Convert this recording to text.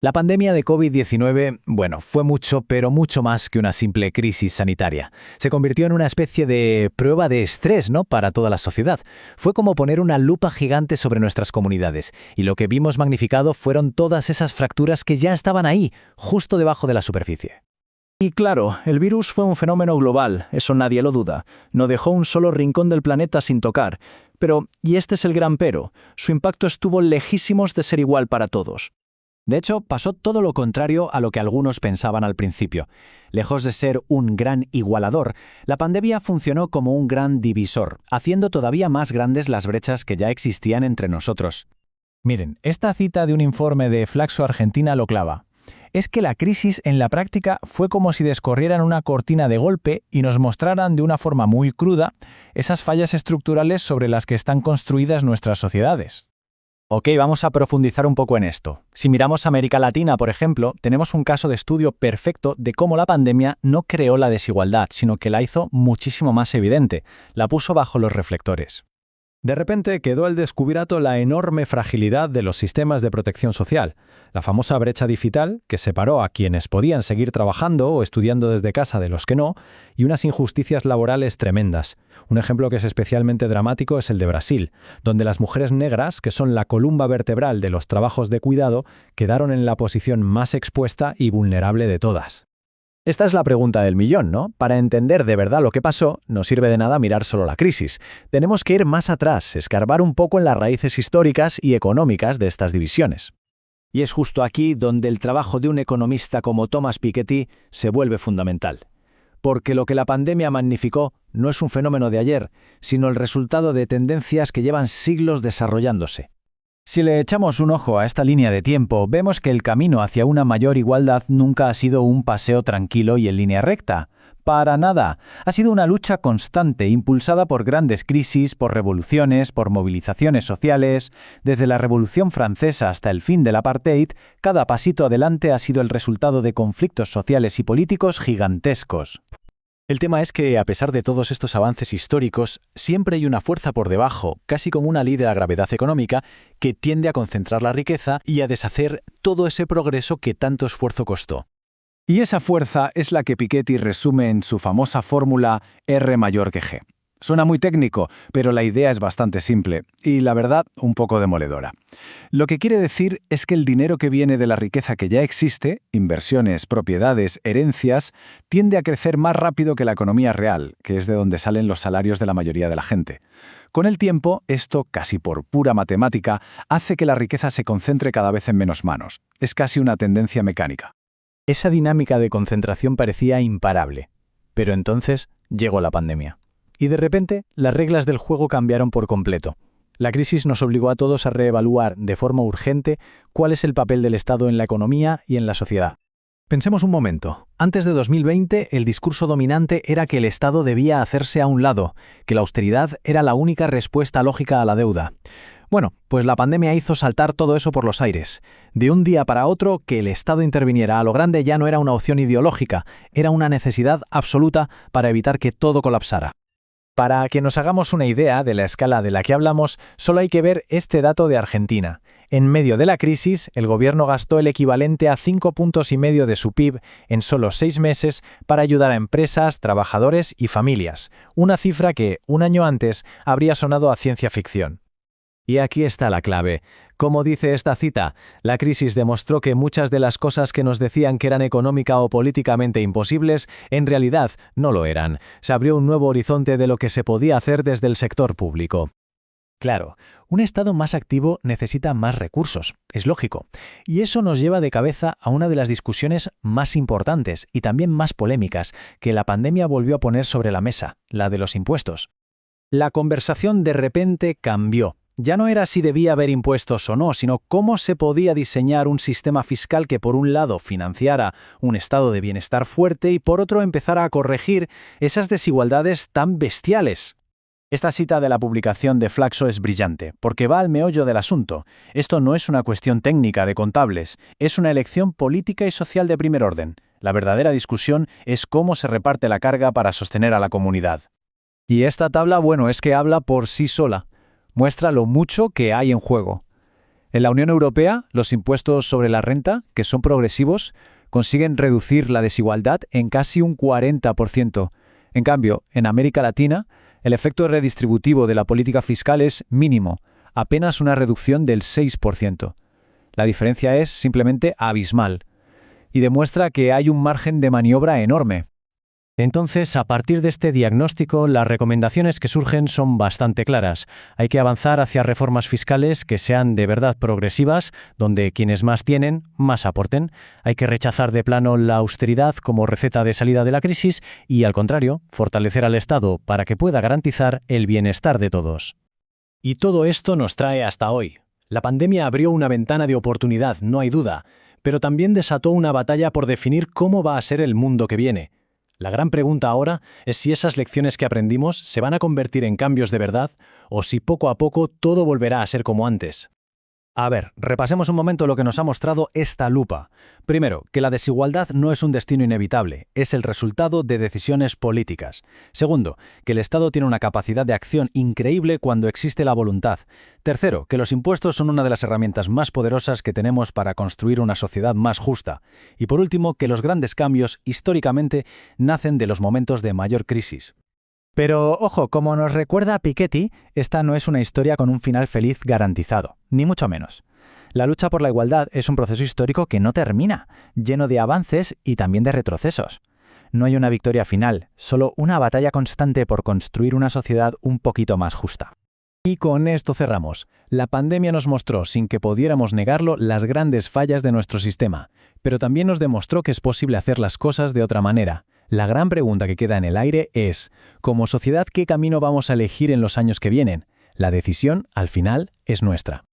La pandemia de COVID-19, bueno, fue mucho, pero mucho más que una simple crisis sanitaria. Se convirtió en una especie de prueba de estrés, ¿no?, para toda la sociedad. Fue como poner una lupa gigante sobre nuestras comunidades, y lo que vimos magnificado fueron todas esas fracturas que ya estaban ahí, justo debajo de la superficie. Y claro, el virus fue un fenómeno global, eso nadie lo duda. No dejó un solo rincón del planeta sin tocar. Pero, y este es el gran pero, su impacto estuvo lejísimos de ser igual para todos. De hecho, pasó todo lo contrario a lo que algunos pensaban al principio. Lejos de ser un gran igualador, la pandemia funcionó como un gran divisor, haciendo todavía más grandes las brechas que ya existían entre nosotros. Miren, esta cita de un informe de Flaxo Argentina lo clava. Es que la crisis en la práctica fue como si descorrieran una cortina de golpe y nos mostraran de una forma muy cruda esas fallas estructurales sobre las que están construidas nuestras sociedades. Ok, vamos a profundizar un poco en esto. Si miramos a América Latina, por ejemplo, tenemos un caso de estudio perfecto de cómo la pandemia no creó la desigualdad, sino que la hizo muchísimo más evidente, la puso bajo los reflectores. De repente quedó al descubierto la enorme fragilidad de los sistemas de protección social, la famosa brecha digital que separó a quienes podían seguir trabajando o estudiando desde casa de los que no, y unas injusticias laborales tremendas. Un ejemplo que es especialmente dramático es el de Brasil, donde las mujeres negras, que son la columna vertebral de los trabajos de cuidado, quedaron en la posición más expuesta y vulnerable de todas. Esta es la pregunta del millón, ¿no? Para entender de verdad lo que pasó, no sirve de nada mirar solo la crisis. Tenemos que ir más atrás, escarbar un poco en las raíces históricas y económicas de estas divisiones. Y es justo aquí donde el trabajo de un economista como Thomas Piketty se vuelve fundamental. Porque lo que la pandemia magnificó no es un fenómeno de ayer, sino el resultado de tendencias que llevan siglos desarrollándose. Si le echamos un ojo a esta línea de tiempo, vemos que el camino hacia una mayor igualdad nunca ha sido un paseo tranquilo y en línea recta. Para nada. Ha sido una lucha constante, impulsada por grandes crisis, por revoluciones, por movilizaciones sociales. Desde la Revolución Francesa hasta el fin del apartheid, cada pasito adelante ha sido el resultado de conflictos sociales y políticos gigantescos. El tema es que, a pesar de todos estos avances históricos, siempre hay una fuerza por debajo, casi como una ley de la gravedad económica, que tiende a concentrar la riqueza y a deshacer todo ese progreso que tanto esfuerzo costó. Y esa fuerza es la que Piketty resume en su famosa fórmula R mayor que G. Suena muy técnico, pero la idea es bastante simple y, la verdad, un poco demoledora. Lo que quiere decir es que el dinero que viene de la riqueza que ya existe, inversiones, propiedades, herencias, tiende a crecer más rápido que la economía real, que es de donde salen los salarios de la mayoría de la gente. Con el tiempo, esto, casi por pura matemática, hace que la riqueza se concentre cada vez en menos manos. Es casi una tendencia mecánica. Esa dinámica de concentración parecía imparable. Pero entonces llegó la pandemia. Y de repente, las reglas del juego cambiaron por completo. La crisis nos obligó a todos a reevaluar de forma urgente cuál es el papel del Estado en la economía y en la sociedad. Pensemos un momento. Antes de 2020, el discurso dominante era que el Estado debía hacerse a un lado, que la austeridad era la única respuesta lógica a la deuda. Bueno, pues la pandemia hizo saltar todo eso por los aires. De un día para otro, que el Estado interviniera a lo grande ya no era una opción ideológica, era una necesidad absoluta para evitar que todo colapsara. Para que nos hagamos una idea de la escala de la que hablamos, solo hay que ver este dato de Argentina. En medio de la crisis, el gobierno gastó el equivalente a 5,5 puntos de su PIB en solo 6 meses para ayudar a empresas, trabajadores y familias, una cifra que, un año antes, habría sonado a ciencia ficción. Y aquí está la clave. Como dice esta cita, la crisis demostró que muchas de las cosas que nos decían que eran económica o políticamente imposibles, en realidad no lo eran. Se abrió un nuevo horizonte de lo que se podía hacer desde el sector público. Claro, un Estado más activo necesita más recursos, es lógico. Y eso nos lleva de cabeza a una de las discusiones más importantes y también más polémicas que la pandemia volvió a poner sobre la mesa, la de los impuestos. La conversación de repente cambió. Ya no era si debía haber impuestos o no, sino cómo se podía diseñar un sistema fiscal que por un lado financiara un estado de bienestar fuerte y por otro empezara a corregir esas desigualdades tan bestiales. Esta cita de la publicación de Flaxo es brillante, porque va al meollo del asunto. Esto no es una cuestión técnica de contables, es una elección política y social de primer orden. La verdadera discusión es cómo se reparte la carga para sostener a la comunidad. Y esta tabla, es que habla por sí sola. Muestra lo mucho que hay en juego. En la Unión Europea, los impuestos sobre la renta, que son progresivos, consiguen reducir la desigualdad en casi un 40%. En cambio, en América Latina, el efecto redistributivo de la política fiscal es mínimo, apenas una reducción del 6%. La diferencia es simplemente abismal y demuestra que hay un margen de maniobra enorme. Entonces, a partir de este diagnóstico, las recomendaciones que surgen son bastante claras. Hay que avanzar hacia reformas fiscales que sean de verdad progresivas, donde quienes más tienen, más aporten. Hay que rechazar de plano la austeridad como receta de salida de la crisis y, al contrario, fortalecer al Estado para que pueda garantizar el bienestar de todos. Y todo esto nos trae hasta hoy. La pandemia abrió una ventana de oportunidad, no hay duda, pero también desató una batalla por definir cómo va a ser el mundo que viene. La gran pregunta ahora es si esas lecciones que aprendimos se van a convertir en cambios de verdad o si poco a poco todo volverá a ser como antes. A ver, repasemos un momento lo que nos ha mostrado esta lupa. Primero, que la desigualdad no es un destino inevitable, es el resultado de decisiones políticas. Segundo, que el Estado tiene una capacidad de acción increíble cuando existe la voluntad. Tercero, que los impuestos son una de las herramientas más poderosas que tenemos para construir una sociedad más justa. Y por último, que los grandes cambios, históricamente, nacen de los momentos de mayor crisis. Pero, ojo, como nos recuerda Piketty, esta no es una historia con un final feliz garantizado, ni mucho menos. La lucha por la igualdad es un proceso histórico que no termina, lleno de avances y también de retrocesos. No hay una victoria final, solo una batalla constante por construir una sociedad un poquito más justa. Y con esto cerramos. La pandemia nos mostró, sin que pudiéramos negarlo, las grandes fallas de nuestro sistema, pero también nos demostró que es posible hacer las cosas de otra manera. La gran pregunta que queda en el aire es, como sociedad, ¿qué camino vamos a elegir en los años que vienen? La decisión, al final, es nuestra.